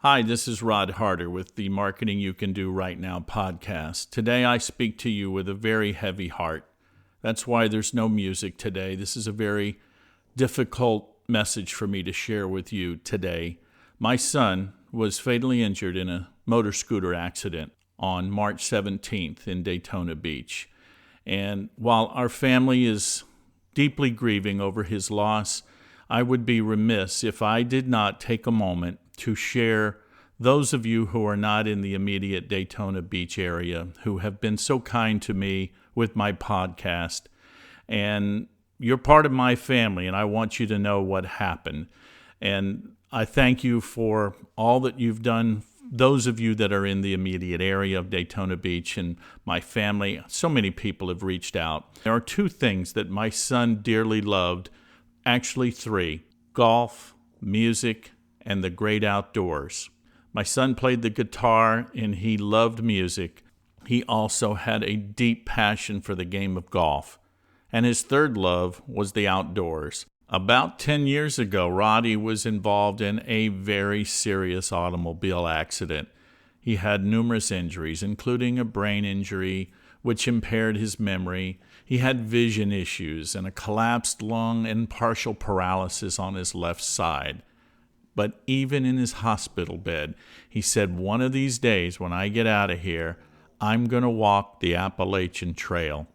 Hi, this is Rod Harter with the Marketing You Can Do Right Now podcast. Today I speak to you with a very heavy heart. That's why there's no music today. This is a very difficult message for me to share with you today. My son was fatally injured in a motor scooter accident on March 17th in Daytona Beach. And while our family is deeply grieving over his loss, I would be remiss if I did not take a moment to share those of you who are not in the immediate Daytona Beach area who have been so kind to me with my podcast. And you're part of my family, and I want you to know what happened. And I thank you for all that you've done. Those of you that are in the immediate area of Daytona Beach and my family, so many people have reached out. There are two things that my son dearly loved, actually three: golf, music, and the great outdoors. My son played the guitar and he loved music. He also had a deep passion for the game of golf. And his third love was the outdoors. About 10 years ago, Roddy was involved in a very serious automobile accident. He had numerous injuries, including a brain injury, which impaired his memory. He had vision issues and a collapsed lung and partial paralysis on his left side. But even in his hospital bed, he said, one of these days when I get out of here, I'm going to walk the Appalachian Trail.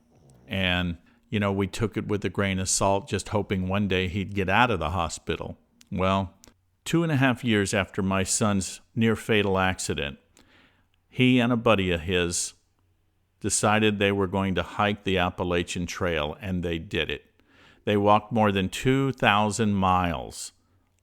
And, we took it with a grain of salt, just hoping one day he'd get out of the hospital. Well, 2.5 years after my son's near-fatal accident, he and a buddy of his decided they were going to hike the Appalachian Trail, and they did it. They walked more than 2,000 miles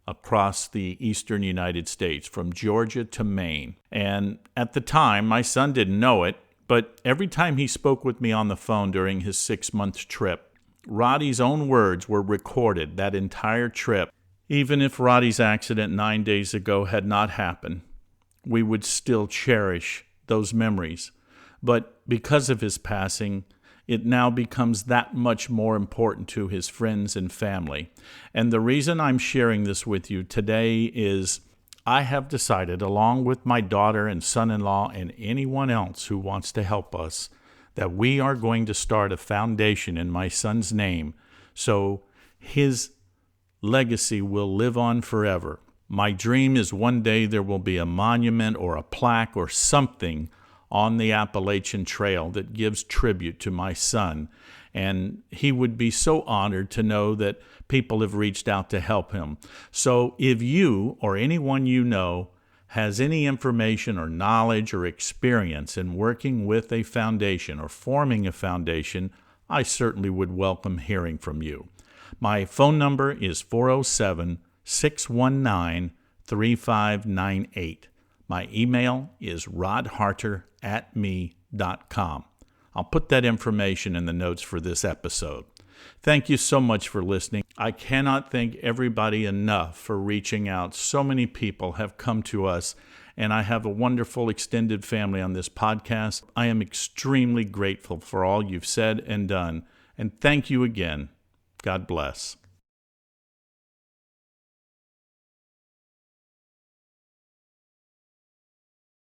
across the eastern United States, from Georgia to Maine. And at the time, my son didn't know it, but every time he spoke with me on the phone during his 6-month trip, Roddy's own words were recorded that entire trip. Even if Roddy's accident 9 days ago had not happened, we would still cherish those memories. But because of his passing, it now becomes that much more important to his friends and family. And the reason I'm sharing this with you today is I have decided, along with my daughter and son-in-law and anyone else who wants to help us, that we are going to start a foundation in my son's name so his legacy will live on forever. My dream is one day there will be a monument or a plaque or something on the Appalachian Trail that gives tribute to my son. And he would be so honored to know that people have reached out to help him. So if you or anyone you know has any information or knowledge or experience in working with a foundation or forming a foundation, I certainly would welcome hearing from you. My phone number is 407-619-3598. My email is rodharter@me.com. I'll put that information in the notes for this episode. Thank you so much for listening. I cannot thank everybody enough for reaching out. So many people have come to us, and I have a wonderful extended family on this podcast. I am extremely grateful for all you've said and done, and thank you again. God bless.